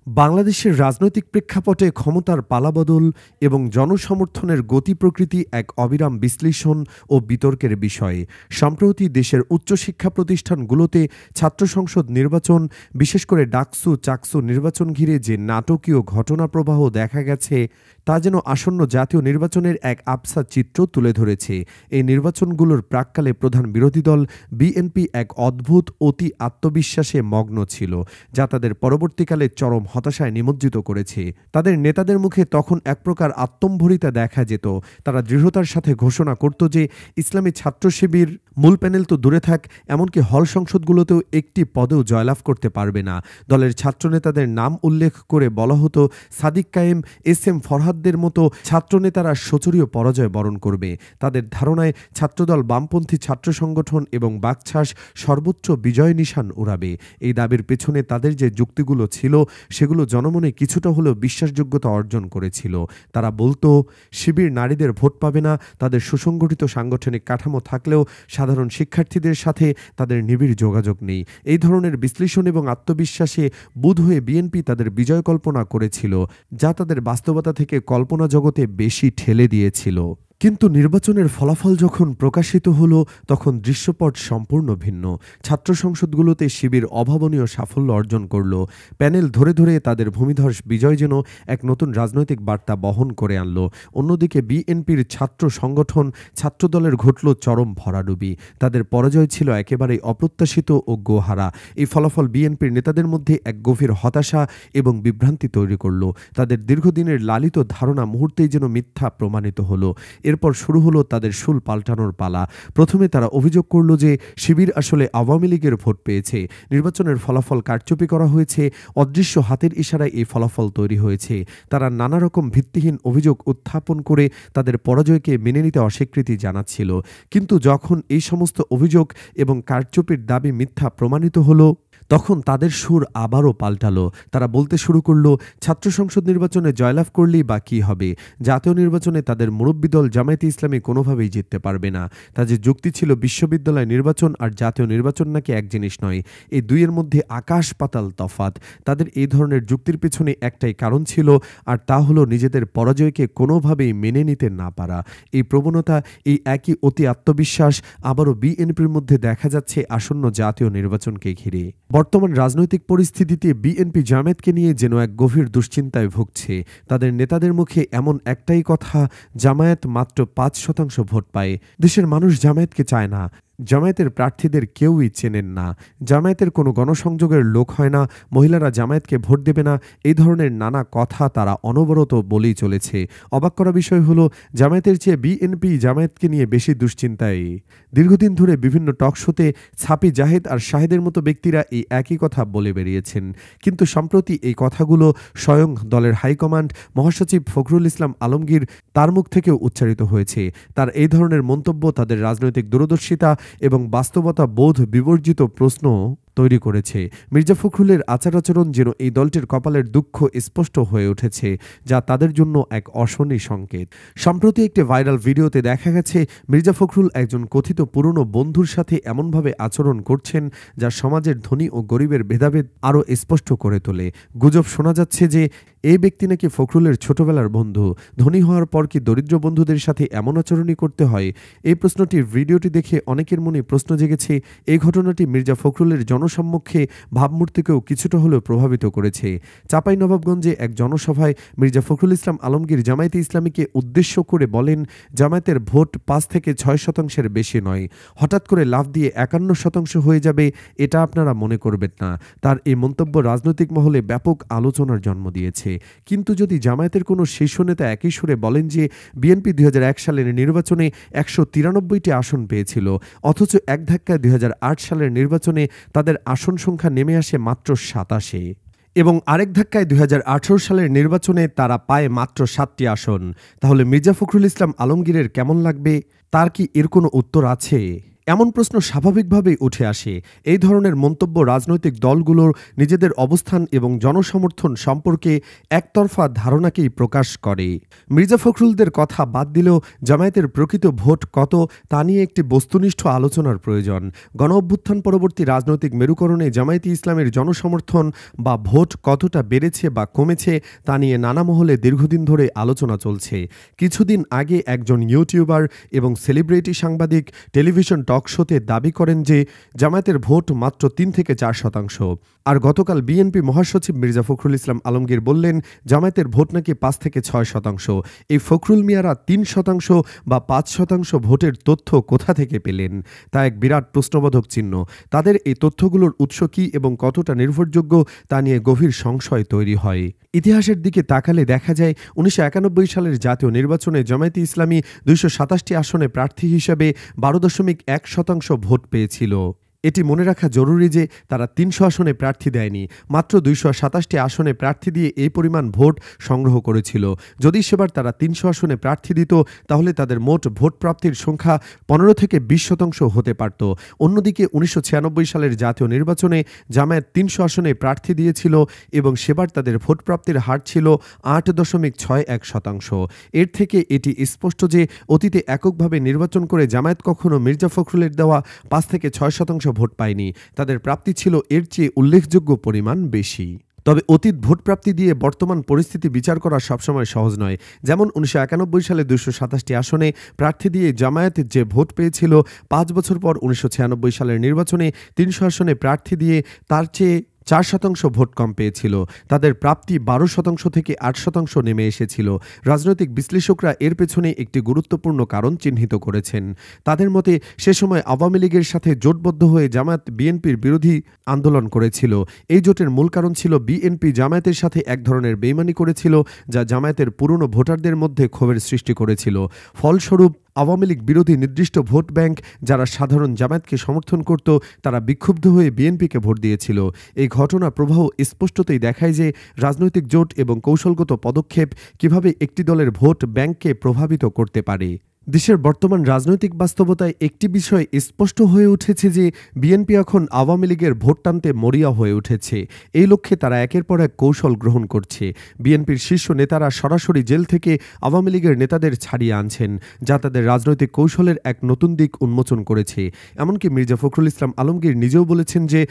বাংলাদেশের রাজনৈতিক প্রেক্ষাপটে ক্ষমতার পালাবদল এবং জনসমর্থনের গতি প্রকৃতি এক অবিরাম বিশ্লেষণ ও বিতর্কের বিষয়। সম্প্রতি দেশের উচ্চশিক্ষা প্রতিষ্ঠানগুলোতে ছাত্র সংসদ নির্বাচন, বিশেষ করে ডাকসু চাকসু নির্বাচন ঘিরে যে নাটকীয় ঘটনাপ্রবাহ দেখা গেছে, তা যেন আসন্ন জাতীয় নির্বাচনের এক আবছা চিত্র তুলে ধরেছে। এই নির্বাচনগুলোর প্রাক্কালে প্রধান বিরোধী দল বিএনপি এক অদ্ভুত অতি আত্মবিশ্বাসে মগ্ন ছিল, যা তাদের পরবর্তীকালে চরম হতাশায় নিমজ্জিত করেছে। তাদের নেতাদের মুখে তখন এক প্রকার আত্মম্ভরিতা দেখা যেত। তারা দৃঢ়তার সাথে ঘোষণা করত যে ইসলামী ছাত্র শিবির মূল প্যানেল তো দূরে থাক, এমনকি হল সংসদগুলোতেও একটি পদেও জয়লাভ করতে পারবে না। দলের ছাত্রনেতাদের নাম উল্লেখ করে বলা হতো, সাদিক কায়েম, এস.এম. ফরহাদদের মতো ছাত্রনেতারা শোচনীয় পরাজয় বরণ করবে। তাদের ধারণায় ছাত্রদল বামপন্থী ছাত্র সংগঠন এবং বাকছাস সর্বোচ্চ বিজয় নিশান উড়াবে। এই দাবির পেছনে তাদের যে যুক্তিগুলো ছিল, সেগুলো জনমনে কিছুটা হলেও বিশ্বাসযোগ্যতা অর্জন করেছিল। তারা বলতো, শিবির নারীদের ভোট পাবে না, তাদের সুসংগঠিত সাংগঠনিক কাঠামো থাকলেও সাধারণ শিক্ষার্থীদের সাথে তাদের নিবিড় যোগাযোগ নেই। এই ধরনের বিশ্লেষণ এবং আত্মবিশ্বাসে বুঁদ হয়ে বিএনপি তাদের বিজয় কল্পনা করেছিল, যা তাদের বাস্তবতা থেকে কল্পনা জগতে বেশি ঠেলে দিয়েছিল। কিন্তু নির্বাচনের ফলাফল যখন প্রকাশিত হলো, তখন দৃশ্যপট সম্পূর্ণ ভিন্ন। ছাত্র সংসদগুলোতে শিবির অভাবনীয় সাফল্য অর্জন করল। প্যানেল ধরে ধরে তাদের ভূমিধস বিজয় যেন এক নতুন রাজনৈতিক বার্তা বহন করে আনল। অন্যদিকে বিএনপির ছাত্র সংগঠন ছাত্রদলের ঘটল চরম ভরাডুবি। তাদের পরাজয় ছিল একেবারেই অপ্রত্যাশিত ও গোহারা। এই ফলাফল বিএনপির নেতাদের মধ্যে এক গভীর হতাশা এবং বিভ্রান্তি তৈরি করল। তাদের দীর্ঘদিনের লালিত ধারণা মুহূর্তেই যেন মিথ্যা প্রমাণিত হলো। এরপর শুরু হলো তাদের শুল পাল্টানোর পালা। প্রথমে তারা অভিযোগ করল যে শিবির আসলে আওয়ামী লীগের ভোট পেয়েছে, নির্বাচনের ফলাফল কারচুপি করা হয়েছে, অদৃশ্য হাতের ইশারায় এই ফলাফল তৈরি হয়েছে। তারা নানা রকম ভিত্তিহীন অভিযোগ উত্থাপন করে তাদের পরাজয়কে মেনে নিতে অস্বীকৃতি জানাচ্ছিল। কিন্তু যখন এই সমস্ত অভিযোগ এবং কারচুপির দাবি মিথ্যা প্রমাণিত হলো, তখন তাদের সুর আবারও পাল্টালো। তারা বলতে শুরু করলো, ছাত্র সংসদ নির্বাচনে জয়লাভ করলেই বা কী হবে? জাতীয় নির্বাচনে তাদের মুরব্বী দল জামায়াতে ইসলামী কোনোভাবেই জিততে পারবে না। তাদের যুক্তি ছিল বিশ্ববিদ্যালয় নির্বাচন আর জাতীয় নির্বাচন নাকি এক জিনিস নয়, এই দুইয়ের মধ্যে আকাশ পাতাল তফাত। তাদের এই ধরনের যুক্তির পেছনে একটাই কারণ ছিল, আর তা হলো নিজেদের পরাজয়কে কোনোভাবেই মেনে নিতে না পারা। এই প্রবণতা, এই একই অতি আত্মবিশ্বাস আবারও বিএনপির মধ্যে দেখা যাচ্ছে আসন্ন জাতীয় নির্বাচনকে ঘিরে। বর্তমান রাজনৈতিক পরিস্থিতিতে বিএনপি জামায়াতকে নিয়ে যেন এক গভীর দুশ্চিন্তায় ভুগছে। তাদের নেতাদের মুখে এমন একটাই কথা, জামায়াত মাত্র ৫% ভোট পায়। দেশের মানুষ জামায়াতকে চায় না, জামায়াতের প্রার্থীদের কেউই চেনেন না, জামায়াতের কোনো গণসংযোগের লোক হয় না, মহিলারা জামায়াতকে ভোট দেবে না, এই ধরনের নানা কথা তারা অনবরত বলেই চলেছে। অবাক করা বিষয় হলো, জামায়াতের চেয়ে বিএনপি জামায়াতকে নিয়ে বেশি দুশ্চিন্তায়। দীর্ঘদিন ধরে বিভিন্ন টক শোতে ছাপি জাহেদ আর শাহেদের মতো ব্যক্তিরা এই একই কথা বলে বেরিয়েছেন। কিন্তু সম্প্রতি এই কথাগুলো স্বয়ং দলের হাইকমান্ড মহাসচিব ফখরুল ইসলাম আলমগীর, তার মুখ থেকেও উচ্চারিত হয়েছে। তার এই ধরনের মন্তব্য তাদের রাজনৈতিক দূরদর্শিতা এবং বাস্তবতা বোধ বিবর্জিত প্রশ্ন তৈরি করেছে। মির্জা ফখরুলের আচার আচরণ যেন এই দলটির কপালের দুঃখ স্পষ্ট হয়ে উঠেছে, যা তাদের জন্য এক অশনি সংকেত। সম্প্রতি একটি ভাইরাল ভিডিওতে দেখা গেছে, মির্জা ফখরুল একজন কথিত পুরনো বন্ধুর সাথে এমনভাবে আচরণ করছেন, যা সমাজের ধনী ও গরিবের ভেদাভেদ আরও স্পষ্ট করে তোলে। গুজব শোনা যাচ্ছে যে এই ব্যক্তি নাকি ফখরুলের ছোটবেলার বন্ধু। ধনী হওয়ার পর কি দরিদ্র বন্ধুদের সাথে এমন আচরণই করতে হয়? এই প্রশ্নটির ভিডিওটি দেখে অনেকের মনে প্রশ্ন জেগেছে, এই ঘটনাটি মির্জা ফখরুলের জনসম্মুখে ভাবমূর্তিকেও কিছুটা হলেও প্রভাবিত করেছে। চাঁপাইনবাবগঞ্জে এক জনসভায় মির্জা ফখরুল ইসলাম আলমগীর জামায়াতে ইসলামীকে উদ্দেশ্য করে বলেন, জামায়াতের ভোট ৫ থেকে ৬% বেশি নয়, হঠাৎ করে লাফ দিয়ে ৫১% হয়ে যাবে, এটা আপনারা মনে করবেন না। তার এই মন্তব্য রাজনৈতিক মহলে ব্যাপক আলোচনার জন্ম দিয়েছে। কিন্তু যদি জামায়াতের কোনো শীর্ষ নেতা একই সুরে বলেন যে বিএনপি ২০০১ সালের নির্বাচনে ১৯৩টি আসন পেয়েছিল, অথচ এক ধাক্কায় ২০০৮ সালের নির্বাচনে তাদের আসন সংখ্যা নেমে আসে মাত্র ২৭, এবং আরেক ধাক্কায় ২০১৮ সালের নির্বাচনে তারা পায় মাত্র ৭টি আসন, তাহলে মির্জা ফখরুল ইসলাম আলমগীরের কেমন লাগবে? তার কি এর কোনো উত্তর আছে? এমন প্রশ্ন স্বাভাবিকভাবেই উঠে আসে। এই ধরনের মন্তব্য রাজনৈতিক দলগুলোর নিজেদের অবস্থান এবং জনসমর্থন সম্পর্কে একতরফা ধারণাকেই প্রকাশ করে। মির্জা ফখরুলদের কথা বাদ দিলেও জামায়াতের প্রকৃত ভোট কত তা নিয়ে একটি বস্তুনিষ্ঠ আলোচনার প্রয়োজন। গণঅভ্যুত্থান পরবর্তী রাজনৈতিক মেরুকরণে জামায়াতে ইসলামের জনসমর্থন বা ভোট কতটা বেড়েছে বা কমেছে তা নিয়ে নানা মহলে দীর্ঘদিন ধরে আলোচনা চলছে। কিছুদিন আগে একজন ইউটিউবার এবং সেলিব্রিটি সাংবাদিক টেলিভিশন টক শোতে দাবি করেন যে জামায়াতের ভোট মাত্র 3 থেকে 4%। আর গতকাল বিএনপি মহাসচিব মির্জা ফখরুল ইসলাম আলমগীর বললেন জামায়াতের ভোট নাকি 5 থেকে 6%। এই ফখরুল মিয়ারা 3% বা 5% ভোটের তথ্য কোথা থেকে পেলেন তা এক বিরাট প্রশ্নবোধক চিহ্ন। তাদের এই তথ্যগুলোর উৎস কী এবং কতটা নির্ভরযোগ্য তা নিয়ে গভীর সংশয় তৈরি হয়। ইতিহাসের দিকে তাকালে দেখা যায় 1991 সালের জাতীয় নির্বাচনে জামায়াতে ইসলামী 227টি আসনে প্রার্থী হিসেবে 12.1% ভোট পেয়েছিল। এটি মনে রাখা জরুরি যে তারা 300 আসনে প্রার্থী দেয়নি, মাত্র 227টি আসনে প্রার্থী দিয়ে এই পরিমাণ ভোট সংগ্রহ করেছিল। যদি সেবার তারা 300 আসনে প্রার্থী দিত তাহলে তাদের মোট ভোট প্রাপ্তির সংখ্যা 15 থেকে 20% হতে পারত। অন্যদিকে 1996 সালের জাতীয় নির্বাচনে জামায়াত 300 আসনে প্রার্থী দিয়েছিল এবং সেবার তাদের ভোট প্রাপ্তির হার ছিল 8.61%। এর থেকে এটি স্পষ্ট যে অতীতে এককভাবে নির্বাচন করে জামায়াত কখনো মির্জা ফখরুলের দেওয়া 5 থেকে 6% ভোট পায়নি, তাদের প্রাপ্তি ছিল এর চেয়ে উল্লেখযোগ্য পরিমাণ বেশি। তবে অতীত ভোট প্রাপ্তি দিয়ে বর্তমান পরিস্থিতি বিচার করা সবসময় সহজ নয়। যেমন 1991 সালে 227টি আসনে প্রার্থী দিয়ে জামায়াত যে ভোট পেয়েছিল, 5 বছর পর 1996 সালের নির্বাচনে 300 আসনে প্রার্থী দিয়ে তার চেয়ে 4% ভোট কম পেয়েছিল। তাদের প্রাপ্তি 12% থেকে 8% নেমে এসেছিল। রাজনৈতিক বিশ্লেষকরা এর পেছনে একটি গুরুত্বপূর্ণ কারণ চিহ্নিত করেছেন। তাদের মতে সে সময় আওয়ামী লীগের সাথে জোটবদ্ধ হয়ে জামায়াত বিএনপির বিরোধী আন্দোলন করেছিল। এই জোটের মূল কারণ ছিল বিএনপি জামায়াতের সাথে এক ধরনের বেইমানি করেছিল যা জামায়াতের পুরনো ভোটারদের মধ্যে ক্ষোভের সৃষ্টি করেছিল। ফলস্বরূপ আওয়ামী লীগ বিরোধী নির্দিষ্ট ভোট ব্যাংক যারা সাধারণ জামায়াতকে সমর্থন করত তারা বিক্ষুব্ধ হয়ে বিএনপিকে ভোট দিয়েছিল। এই ঘটনা প্রবাহ স্পষ্টতই দেখায় যে রাজনৈতিক জোট এবং কৌশলগত পদক্ষেপ কিভাবে একটি দলের ভোট ব্যাংককে প্রভাবিত করতে পারে। দেশের বর্তমান রাজনৈতিক বাস্তবতায় একটি বিষয় স্পষ্ট হয়ে উঠেছে যে বিএনপি এখন আওয়ামী লীগের ভোট টানতে মরিয়া হয়ে উঠেছে। এই লক্ষ্যে তারা একের পর এক কৌশল গ্রহণ করছে। বিএনপির শীর্ষ নেতারা সরাসরি জেল থেকে আওয়ামী লীগের নেতাদের ছাড়িয়ে আনছেন, যা তাদের রাজনৈতিক কৌশলের এক নতুন দিক উন্মোচন করেছে। এমনকি মির্জা ফখরুল ইসলাম আলমগীর নিজেও বলেছেন যে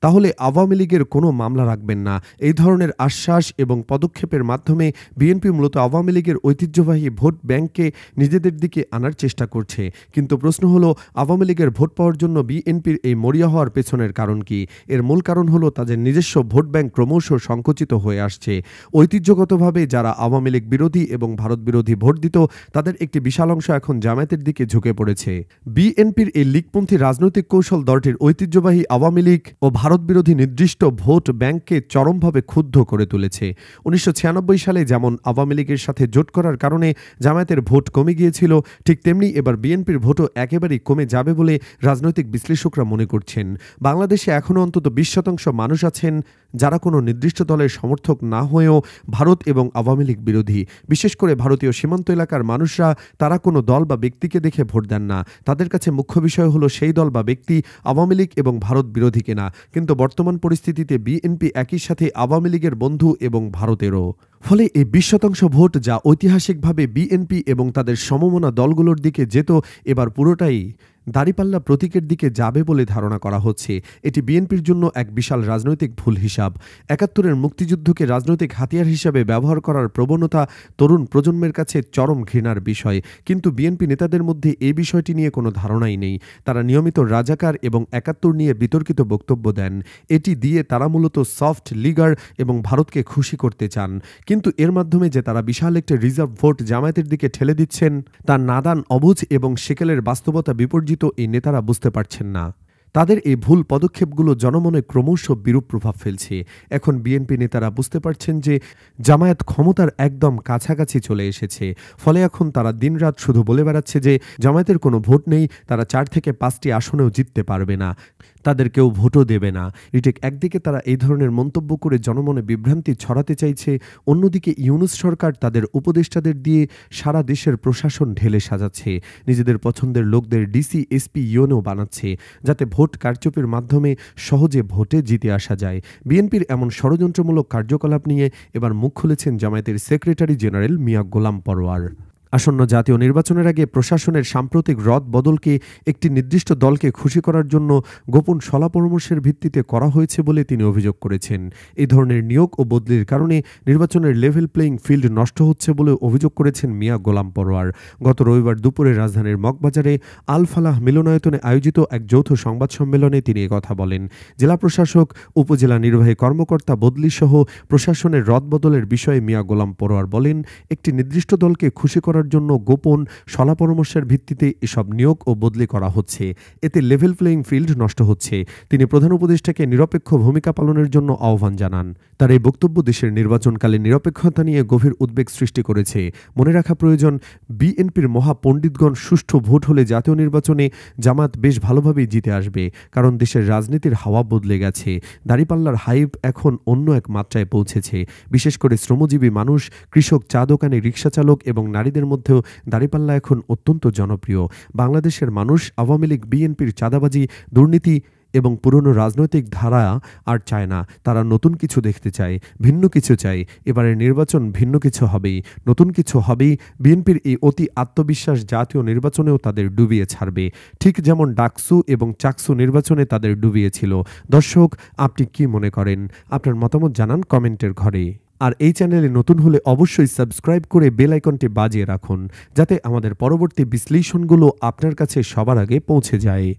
তাহলে আওয়ামী লীগের কোনো মামলা রাখবেন না। এই ধরনের আশ্বাস এবং পদক্ষেপের মাধ্যমে বিএনপি মূলত আওয়ামী লীগের ঐতিহ্যবাহী ভোট ব্যাংককে নিজেদের দিকে আনার চেষ্টা করছে। কিন্তু প্রশ্ন হলো আওয়ামী লীগের ভোট পাওয়ার জন্য বিএনপির এই মরিয়া হওয়ার পেছনের কারণ কি? এর মূল কারণ হলো তাদের নিজস্ব ভোট ব্যাংক ক্রমশ সংকুচিত হয়ে আসছে। ঐতিহ্যগতভাবে যারা আওয়ামী লীগ বিরোধী এবং ভারত বিরোধী ভোট দিত তাদের একটি বিশাল অংশ এখন জামায়াতের দিকে ঝুঁকে পড়েছে। বিএনপির এই লীগপন্থী রাজনৈতিক কৌশল দলটির ঐতিহ্যবাহী আওয়ামী লীগ ও ভারত বিরোধী নির্দিষ্ট ভোট ব্যাংককে চরমভাবে ক্ষুব্ধ করে তুলেছে। 1996 সালে যেমন আওয়ামী লীগের সাথে জোট করার কারণে জামায়াতের ভোট কমে গিয়েছিল, ঠিক তেমনি এবার বিএনপির ভোটও একেবারেই কমে যাবে বলে রাজনৈতিক বিশ্লেষকরা মনে করছেন। বাংলাদেশে এখনও অন্তত 20% মানুষ আছেন যারা কোনো নির্দিষ্ট দলের সমর্থক না হয়েও ভারত এবং আওয়ামী লীগ বিরোধী। বিশেষ করে ভারতীয় সীমান্ত এলাকার মানুষরা, তারা কোনো দল বা ব্যক্তিকে দেখে ভোট দেন না। তাদের কাছে মুখ্য বিষয় হলো সেই দল বা ব্যক্তি আওয়ামী লীগ এবং ভারত বিরোধী কিনা। কিন্তু বর্তমান পরিস্থিতিতে বিএনপি একই সাথে আওয়ামী লীগের বন্ধু এবং ভারতেরও। ফলে এই 20% ভোট যা ঐতিহাসিকভাবে বিএনপি এবং তাদের সমমনা দলগুলোর দিকে যেত, এবার পুরোটাই দাঁড়িপাল্লা প্রতীকের দিকে যাবে বলে ধারণা করা হচ্ছে। এটি বিএনপির জন্য এক বিশাল রাজনৈতিক ভুল হিসাব। 71-এর মুক্তিযুদ্ধকে রাজনৈতিক হাতিয়ার হিসেবে ব্যবহার করার প্রবণতা তরুণ প্রজন্মের কাছে চরম ঘৃণার বিষয়। কিন্তু বিএনপি নেতাদের মধ্যে এই বিষয়টি নিয়ে কোনো ধারণাই নেই। তারা নিয়মিত রাজাকার এবং 71 নিয়ে বিতর্কিত বক্তব্য দেন। এটি দিয়ে তারা মূলত সফট লিগার এবং ভারতকে খুশি করতে চান। কিন্তু এর মাধ্যমে যে তারা বিশাল একটি রিজার্ভ ভোট জামায়াতের দিকে ঠেলে দিচ্ছেন তা নাদান, অবুঝ এবং সেকেলের বাস্তবতা বিপর্যিত এই নেতারা বুঝতে পারছেন না। তাদের এই ভুল পদক্ষেপগুলো জনমনে ক্রমশ বিরূপ প্রভাব ফেলছে। এখন বিএনপি নেতারা বুঝতে পারছেন যে জামায়াত ক্ষমতার একদম কাছাকাছি চলে এসেছে। ফলে এখন তারা দিনরাত শুধু বলে বেড়াচ্ছে যে জামায়াতের কোনো ভোট নেই, তারা 4 থেকে 5টি আসনেও জিততে পারবে না। তাদের কেউ ভোটও দেবে না। রিটেক একদিকে তারা এই ধরনের মন্তব্য করে জনমনে বিভ্রান্তি ছড়াতে চাইছে, অন্যদিকে ইউনূস সরকার তাদের উপদেষ্টাদের দিয়ে সারা দেশের প্রশাসন ঢেলে সাজাচ্ছে, নিজেদের পছন্দের লোকদের ডিসি, এসপি, ইউএনও বানাচ্ছে, যাতে ভোট কারচুপির মাধ্যমে সহজে ভোটে জিতে আসা যায়। বিএনপির এমন ষড়যন্ত্রমূলক কার্যকলাপ নিয়ে এবার মুখ খুলেছেন জামায়াতের সেক্রেটারি জেনারেল মিয়া গোলাম পরোয়ার। আসন্ন জাতীয় নির্বাচনের আগে প্রশাসনের সাম্প্রতিক রদ বদলকে একটি নির্দিষ্ট দলকে খুশি করার জন্য গোপন শলা-পরামর্শের ভিত্তিতে করা হয়েছে বলে তিনি অভিযোগ করেছেন। এই ধরনের নিয়োগ ও বদলির কারণে নির্বাচনের লেভেল প্লেয়িং ফিল্ড নষ্ট হচ্ছে বলে অভিযোগ করেছেন মিয়া গোলাম পরোয়ার। গত রবিবার দুপুরে রাজধানীর মগবাজারে আল ফালাহ মিলনায়তনে আয়োজিত এক যৌথ সংবাদ সম্মেলনে তিনি একথা বলেন। জেলা প্রশাসক, উপজেলা নির্বাহী কর্মকর্তা বদলিসহ প্রশাসনের রদবদলের বিষয়ে মিয়া গোলাম পরোয়ার বলেন, একটি নির্দিষ্ট দলকে খুশি করার জন্য গোপন শলা-পরামর্শের ভিত্তিতে এসব নিয়োগ ও বদলি করা হচ্ছে। এতে লেভেল প্লেয়িং ফিল্ড নষ্ট হচ্ছে। তিনি প্রধান উপদেষ্টাকে নিরপেক্ষ ভূমিকা পালনের জন্য আহ্বান জানান। তার এই বক্তব্য দেশের নির্বাচনকালে নিরপেক্ষতা নিয়ে গভীর উদ্বেগ সৃষ্টি করেছে। মনে রাখা প্রয়োজন, বিএনপির মহাপণ্ডিতগণ সুষ্ঠু ভোট হলে জাতীয় নির্বাচনে জামাত বেশ ভালোভাবেই জিতে আসবে, কারণ দেশের রাজনীতির হাওয়া বদলে গেছে। দাঁড়িপাল্লার হাইপ এখন অন্য এক মাত্রায় পৌঁছেছে। বিশেষ করে শ্রমজীবী মানুষ, কৃষক, চা দোকানি, রিকশা চালক এবং নারীদের মধ্যেও দাঁড়িপাল্লা এখন অত্যন্ত জনপ্রিয়। বাংলাদেশের মানুষ আওয়ামী লীগ, বিএনপির চাঁদাবাজি, দুর্নীতি এবং পুরনো রাজনৈতিক ধারা আর চায় না। তারা নতুন কিছু দেখতে চায়, ভিন্ন কিছু চায়। এবারের নির্বাচন ভিন্ন কিছু হবেই, নতুন কিছু হবেই। বিএনপির এই অতি আত্মবিশ্বাস জাতীয় নির্বাচনেও তাদের ডুবিয়ে ছাড়বে, ঠিক যেমন ডাকসু এবং চাকসু নির্বাচনে তাদের ডুবিয়েছিল। দর্শক, আপনি কি মনে করেন? আপনার মতামত জানান কমেন্টের ঘরে। আর এই চ্যানেলে নতুন হলে অবশ্যই সাবস্ক্রাইব করে বেল আইকনটি বাজিয়ে রাখুন, যাতে আমাদের পরবর্তী বিশ্লেষণগুলো আপনার কাছে সবার আগে পৌঁছে যায়।